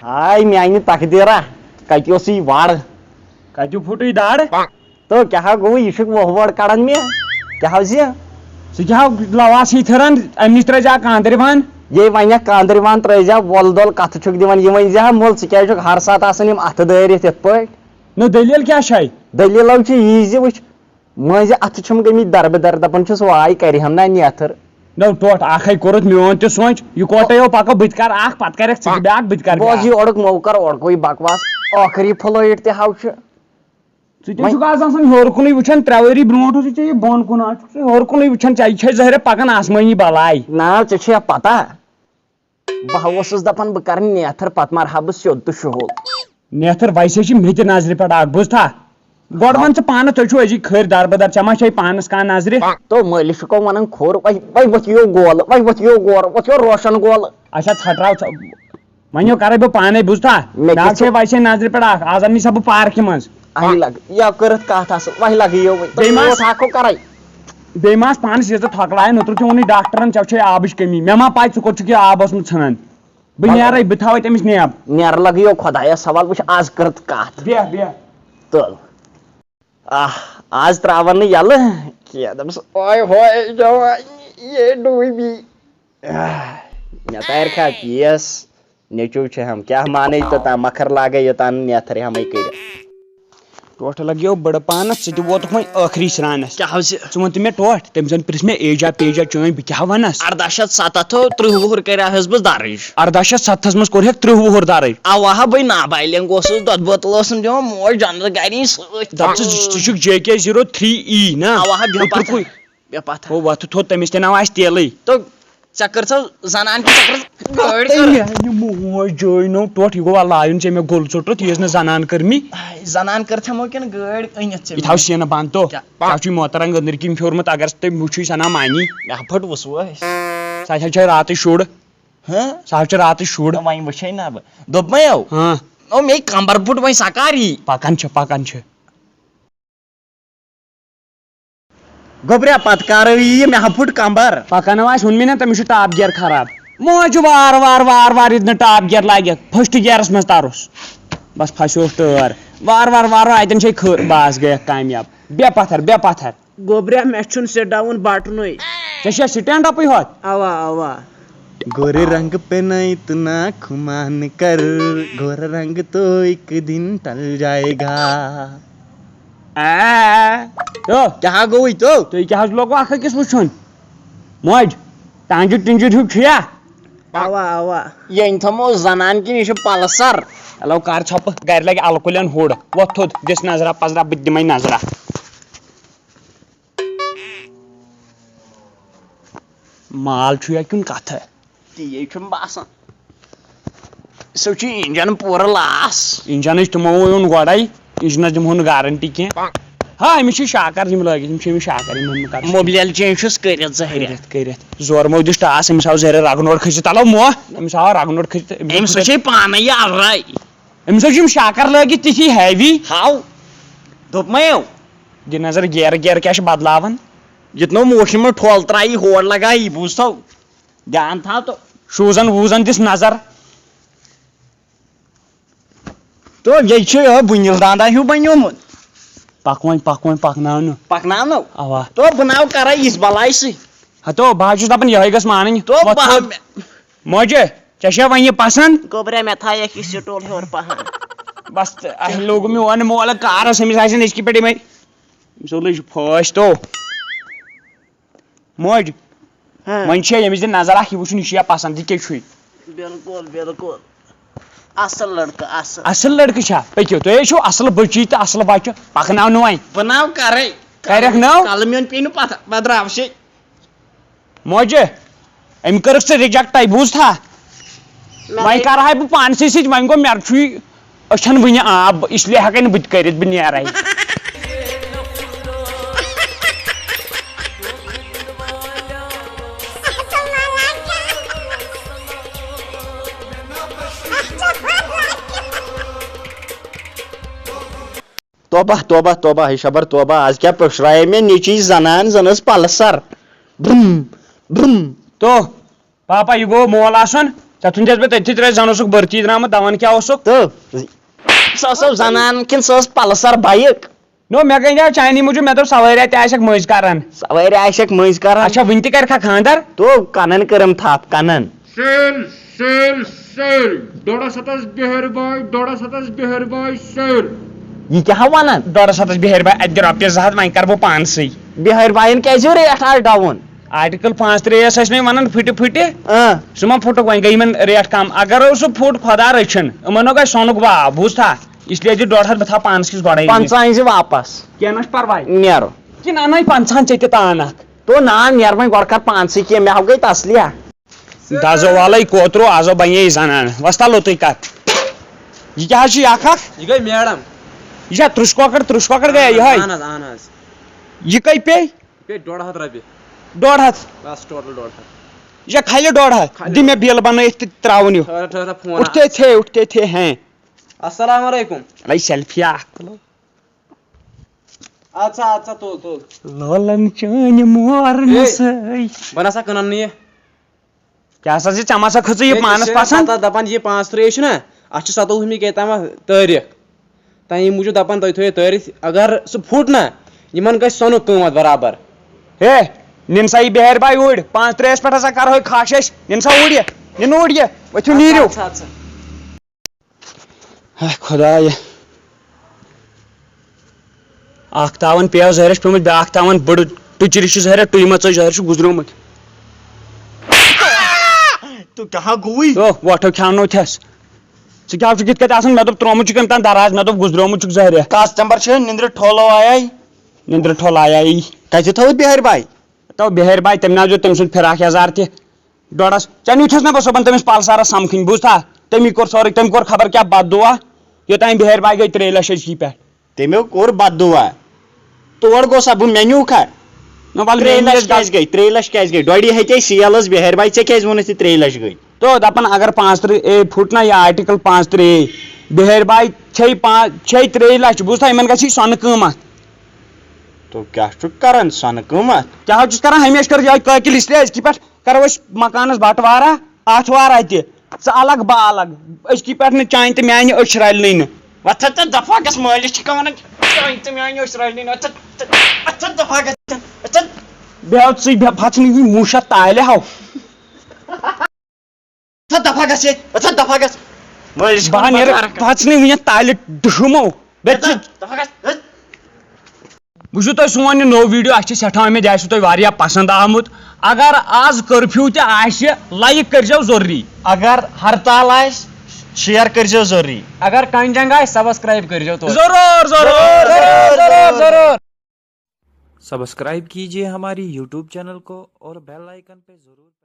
Hai میانہِ تقدیٖرا کتہِ اوسُے وڑ کتہِ پھُٹٕے داڑ تہٕ کیٛاہ گوٚو یہِ چھُکھ وۄہوڑ کڑان مےٚ کیٛاہ زِ ژٕ کیٛاہ لواس یہِ تھران امہِ نِش ترٲے زِ کاندرِوان یے وۄنۍ کاندرِوان ترٲے وۄل دۄل کتھٕ چھُکھ دِوان یہِ ؤنۍ زِ ہا مُل ژٕ کیٛازِ چھُکھ ہر ساتہٕ آسان یِم اَتھٕ دٲرِتھ یِتھ پٲٹھۍ نو دٔلیٖل کیٛاہ چھے دٔلیٖلو چھِ یی زِ وٕچھ مٔنٛزِ اَتھٕ چھِم گٔمٕتۍ دربٕدر دپان چھُس واے کرِہم نا نیتھٕر نو ٹوٹھ اکھے کوٚرُتھ میون تہِ سونٛچ یہِ کوٹیو پکو بہٕ تہِ کر اکھ پتہٕ کرکھ ژٕ تہِ بیاکھ بہٕ تہِ کر بوز یہِ اوڑُک موکر اوڑکُے بکواس ٲخری فلٲیٹ تہِ ہاو چھُ ژٕ تہِ چھُکھ آز آسان ہیوٚر کُنُے وٕچھان 3 ؤری برونٛٹھ اوسُے ژےٚ یہِ بۄن کُن آز چھُکھ ژٕ ہیوٚر کُنُے وٕچھان ژےٚ چھے ظٲہرا پکان آسمٲنی بلاے نا ژےٚ چھُیا پتہ بہٕ اوسُس دپان بہٕ کرٕ نیتھٕر پتہٕ مارٕ ہا بہٕ سیوٚد تہٕ شُہُل نیتھر ویسے چھِ مےٚ تہِ نظرِ پٮ۪ٹھ اکھ بوٗزتھا گۄڈٕ ون ژٕ پانہٕ تُہۍ چھِو أزِکۍ کھٔرۍ دربدر ژےٚ ما چھے پانس کانٛہہ نظرِ تو مٲلِس چھُکو ونان کھوٚر وۄنۍ ؤتھِو گولہٕ وۄنۍ ؤتھِو گورٕ ؤتھِو روشن گولہٕ اچھا ژھٹراو وۄنۍ کرے بہٕ پانے بوٗزتھا مےٚ چھے ویسے نظرِ پٮ۪ٹھ اکھ آز انی سا بہٕ پارکہِ منٛز اہی لگ یا کٔرٕتھ کتھ اصل وۄنۍ لگیو ہاکو کرے بیٚیہِ ما آسہٕ پانس ییٖژاہ تھۄکڑایہِ نوٚترٕ تہِ ووٚنُے ڈاکٹرن ژےٚ چھے آبٕچ کٔمی مےٚ ما پاے ژٕ کوٚت چھُکھ یہِ آب اوسمُت ژھٕنان بہٕ نیرے بہٕ تھاوے تٔمِس نیب نیرٕ لگیو خۄدایس سوال وٕچھ آز کٔرٕتھ کتھ بیٚہہ تہٕ آز تراون نہٕ یلہٕ کینٛہہ دپس اوے ہوے یہ ڈوٗبی مےٚ تارکھا کیس نیچو چھِ ہم کیٛاہ مانے توٚتام مکھر لاگے یوٚتام نہٕ نیتھٕر ہٮ۪مے کٔرِتھ ٹوٹھ لگیو بٔڑٕ پانس ژٕ تہِ ووتُکھ وۄنۍ ٲخری سرانس کیٛاہ حظ ژٕ وَن تہٕ مےٚ ٹوٹھ تٔمۍ زن پرژھ مےٚ ایجا پیجا چٲنۍ بہٕ کیٛاہ وَنس 18/7 30 وُہُر کریاہس بہٕ درٕج 18/7 منٛز کوٚرہکھ 30 وُہُر درٕج اوا ہا بہٕ نابالینگ اوسُس دۄدٕ بوتل ٲسٕم دِوان موج جنرٕ گرِ سۭتۍ دپ ژٕ چھُکھ JK03E نا اوا ہا بے پتھ ہو وۄتھٕ تھوٚد تٔمِس تہِ ناو آسہِ تیلٕے تو ژےٚ کٔرژھو زنان موج جٲے نو ٹوٹھ یہِ گوٚوا لایُن ژےٚ مےٚ گوٚل ژوٚٹُتھ یہِ ٲس نہٕ زنان کٔرمٕے زنان کٔرتھمو کِنہٕ گٲڑۍ أنِتھ یہِ تھاو سینہٕ بنٛد تو ژےٚ چھُے محترم أنٛدٕرۍ کِنۍ پھیوٗرمُت اگر ژٕ تٔمۍ وٕچھُے سا نا مانی مےٚ پھٔٹ وٕسوٕ سۄ حظ چھِ راتٕے شُر سۄ حظ چھِ راتٕے شُر وۄنۍ وٕچھے نا بہٕ دوٚپمَیو مے کمبر پھُٹ وۄنۍ سکاری پکان چھِ گوٚبریا پتہٕ کر یہِ مےٚ ہا پھُٹ کمبر پکان آسہِ ووٚنمے نا تٔمِس چھُ ٹاپ گیر خراب موج چھُ وار ییٚتہِ نہٕ ٹاپ گیر لگہِ فٔسٹ گیرس منٛز ترُس بس پھسیوس ٹٲر وار اتٮ۪ن چھے کھٔر بس گٔیکھ کامیاب بیٚہہ پتھر گوٚبریا مےٚ چھُنہٕ سِٹ ڈاوُن بٹنُے ژےٚ چھا سٹینڈ اپٕے ہوت اوا گورے رنگ پہ نہ اتنا خمان کر گورا رنگ تو ایک دن ٹل جائے گا کیٛاہ گوٚوُے تو تُہۍ کیٛاہ حظ لوگوٕ اکھ أکِس وٕچھُن موج ٹانجہِ ٹِنجہِ ہیوٗ چھُیا اوا یہِ أنۍ تھومو زنان کِنہٕ یہِ چھُ پلسر چلو کر ژھۄپہٕ گرِ لگہِ الہٕ کُلٮ۪ن ہُر وۄتھ تھوٚد دِس نظرا پزرا بہٕ تہِ دِمے نظرا مال چھُیا کِنہٕ کتھٕ تی چھُم باسان سُہ چھُ انجن پوٗرٕ لاس انجنٕچ تِمو ووٚن گۄڈے انجنس دِمہو نہٕ گارنٹی کینٛہہ ہا أمِس چھِ شاکر یِم لٲگِتھ یِم چھِ أمِس شاکر یِم موبلیل چینج چھُس کٔرِتھ ظٲہِر کٔرِتھ زورمو دِس ٹاس أمِس آو زہرِ رگنوڑ کھٔسِتھ تلو مو أمِس آو رگنوڑ کھٔسِتھ أمِس وٕچھے پانے یہِ اورے أمِس حظ چھِ یِم شاکر لٲگِتھ تِتھی ہیوی ہاو دوٚپمَیو دِ نظر گیرٕ کیٛاہ چھِ بدلاوان یوٚتنو موشن منٛز ٹھول ترٛایی ہور لگایی بوٗزتھو دھیان تھاو تو شوٗزن ووٗزن دِس نظر تو ییٚتہِ چھُ بُنِل داندا ہیوٗ بنیومُت پک وۄنۍ پکناونہٕ پکناونو اوا تو بہٕ ناو کرے یِژھ بلاے سۭتۍ ہتو بہٕ حظ چھُس دپان یِہوے گژھ مانٕنۍ تو موجہِ ژےٚ چھا وۄنۍ یہِ پسنٛد گوٚبریا مےٚ تھایکھ یہِ سٹول ہیوٚر پہن بس اَسہِ لوگ میون مولہٕ کارس أمِس آسن أزکہِ پٮ۪ٹھ یِمے أمِس لٔج پھٲسۍ تو موج وۄنۍ چھے ییٚمِس دِ نظر اکھ یہِ وٕچھُن یہِ چھُیا پسنٛد یہِ کیٛاہ چھُے بالکل اصل لڑکہٕ اصل لڑکہٕ چھا پٔکِو تُہۍ ہے چھِو اصل بٔچی تہٕ اصل بچہِ پکناونہٕ وۄنۍ بہٕ ناو کرے کرکھ نو کلہٕ میون پیٚیہِ نہٕ پتہ بہٕ درٛاوسے موجہِ أمۍ کٔرٕکھ ژٕ رِجکٹے بوٗزتھا وۄنۍ کرہاے بہٕ پانسٕے سۭتۍ وۄنۍ گوٚو مےٚ چھُے أچھن وٕنہِ آب اسلیے ہٮ۪کے نہٕ بہٕ تہِ کٔرِتھ بہٕ نیرے توبہ شبر توبہ آز کیٛاہ پٔشرایے مےٚ نیٚچِچ زنان زن ٲس پلسر برم تو پاپا یہِ گوٚو مول آسُن ژےٚ بہٕ تٔتھی ترٛٲوِتھ زن اوسُکھ بٔرتی درٛامُت دون کیٛاہ اوسُکھ تہٕ سۄ ٲسو زنان کِنہٕ سۄ ٲس پلسر بایک نو مےٚ گٔے چانی موٗجوٗب مےٚ دوٚپ سوٲرۍ تہِ آسٮ۪کھ مٔنٛزۍ کران سوٲرۍ آسٮ۪کھ مٔنٛزۍ کران اچھا وٕنہِ تہِ کرکھا خانٛدر تو کنن کٔرٕم تھپھ کنن سیل سیل سیل ڈوڑس ہتس بہر باے ڈوڑس ہتس بہر باے سیل یہ کیٛاہ ونان ڈۄڈس ہتس بِہٲرۍ باے اَتہِ دِ رۄپیس 200 وۄنۍ کرٕ بہٕ پانسٕے بِہٲرۍ باین کیازِ ریٹ آز ڈاوُن آرٹِکل 35 ٲسۍ مےٚ ونان پھٕٹہِ پھٕٹہِ سُہ ما پھُٹُکھ وۄنۍ گٔے یِمن ریٹ کم اگر سُہ پھُٹ خۄدا رٔچھِنۍ یِمن گژھِ سۄنُک باو بوٗزتھا اسلیے دِ 150 بہٕ تھاو پانس کِس گۄڈے 50 أنۍ زِ واپس کینٛہہ نہ چھُ پرواے نیرو کِنہٕ اَنَے 50 ژےٚ تہِ تان اکھ تو نا نیر وۄنۍ گۄڈٕ کر پانسٕے کینٛہہ مےٚ گٔے تسلیا دزو والے کوترو آزو بنے زنان وستا لوٚتُے کتھ یہِ کیٛاہ حظ چھُ اکھ اکھ یہ گئی میڈم یہِ چھا ترٕش کۄکر گٔیا یِہوے اہن حظ یہِ کٔہۍ پیٚیہِ پے 150 رۄپیہِ 150 بس ٹوٹل 150 یہِ چھا کھلہِ 150 دِ مےٚ بِل بنٲیِتھ تہِ تراوُن یہِ ٹھہر فون اٹھتے تھے ہیں السلام علیکم اے سیلفی اکھ تُلو اچھا تول لولن چٲنۍ مورنہٕ سۭتۍ بہٕ نسا کٕنان نہٕ یہِ کیٛاہ سا چھِ ژےٚ ما سا کھٔژٕے یہِ پانس پسنٛد دپان یہِ 5 چھُنہ اتھ چھُ 27 کیتام تٲریخ تمہِ موٗجوٗب دپان تُہۍ تھٲیِو تٲریخ اگر سُہ پھُٹ نہ یِمن گژھِ سۄنُک قۭمتھ برابر ہے نِن سا یہِ بِہٲرۍ باے اوٗرۍ 35 پٮ۪ٹھ ہسا کرہوے کھش أسۍ نِن سا اوٗرۍ یہِ نِن اوٗرۍ یہِ ؤتھِو نیٖرِو خۄدایا اکھ تاوان پیٚو زہرس پیوٚمُت بیاکھ تاوان بٔڑٕ ٹُچرِ چھِ زہرا ٹُیہِ مژٕ زہر چھُ گُزریومُت تو کہاں گوئی او وۄٹھو کھیٛاونوتھس ژٕ کیٛاہ چھُکھ یِتھ کٔٹھۍ آسان مےٚ دوٚپ ترومُت چھُکھ تام دراز مےٚ دوٚپ گُزریومُت چھُکھ زہریا کسٹمر چھِ نندرِ ٹھولو آیے نندرٕ ٹھوٚل آیایی کتہِ تھوٚوُتھ بِہٲرۍ باے تو بِہٲرۍ باے تٔمۍ نہ دیُت تٔمۍ سُنٛد فراق یزار تہِ ڈۄڈس ژےٚ نیوٗتھس نہ بہٕ صبحن تٔمِس پلسارس سمکھٕنۍ بوٗزتھا تٔمی کوٚر سورُے تٔمۍ کوٚر خبر کیٛاہ بد دُعا یوٚتانۍ بِہٲرۍ باے گٔے 3 لچھ أزکی پٮ۪ٹھ تٔمیو کوٚر بد دُعا تور گوٚسا بہٕ مےٚ نیوٗکھا نہ وَلہٕ 3 مےٚ لچھ کیازِ گٔے 3 لچھ کیازِ گٔے ڈۄڈی ہیٚتے سیل ٲس بِہٲرۍ باے ژےٚ کیازِ ووٚنُتھ یہِ 3 لچھ گٔے تو دپان اگر 35 پھُٹ نہ یہِ آرٹِکل 35 بِہٲرۍ باے چھے 3 لچھ بوٗزتھا یِمن گژھِ سۄنہٕ قۭمتھ تو کیاہ چھُکھ کران سۄنہٕ قۭمتھ کیٛاہ حظ چھُس کران ہمیشہِ کر یِہوے قٲکِل اسلیے أزکی پٮ۪ٹھ کرو أسۍ مکانس بٹوارا آتھوار اتہِ ژٕ الگ بہٕ الگ أزکی پٮ۪ٹھ نہٕ چانہِ تہٕ میانہِ أچھ رلنٕے نہٕ وَتھا ژٕ دفا گژھ مٲلِس چھِ وَنان چانہِ تہٕ میانہِ أچھ رلنٕے نہٕ وَتھا دفا گژھ بیٚہو ژٕے پھژنہٕ یہِ موٗشا تالہِ ہاو دفا گژھ ییٚتہِ وَتھا دفا گژھ مٲلِس بہٕ نیرٕ پھژنہٕ وٕنہِ تالہِ ڈُہمو دفا گژھ وٕچھِو تُہۍ سون یہِ نوٚو ویٖڈیو اَسہِ چھِ سٮ۪ٹھاہ اُمید آسِوٕ تۄہہِ واریاہ پسنٛد آمُت اگر آز کٔرفیوٗ تہِ آسہِ لایک کٔرۍزیو ضروٗری اگر ہرتال آسہِ شیر کٔرۍزیو ضروٗری اگر کنجنگ آسہِ سبسکرائب کٔرزیو تو ضروٗر سبسکرائب کیجیے ہماری یوٹیوب چینل کو اور بیل آئیکن پہ ضرور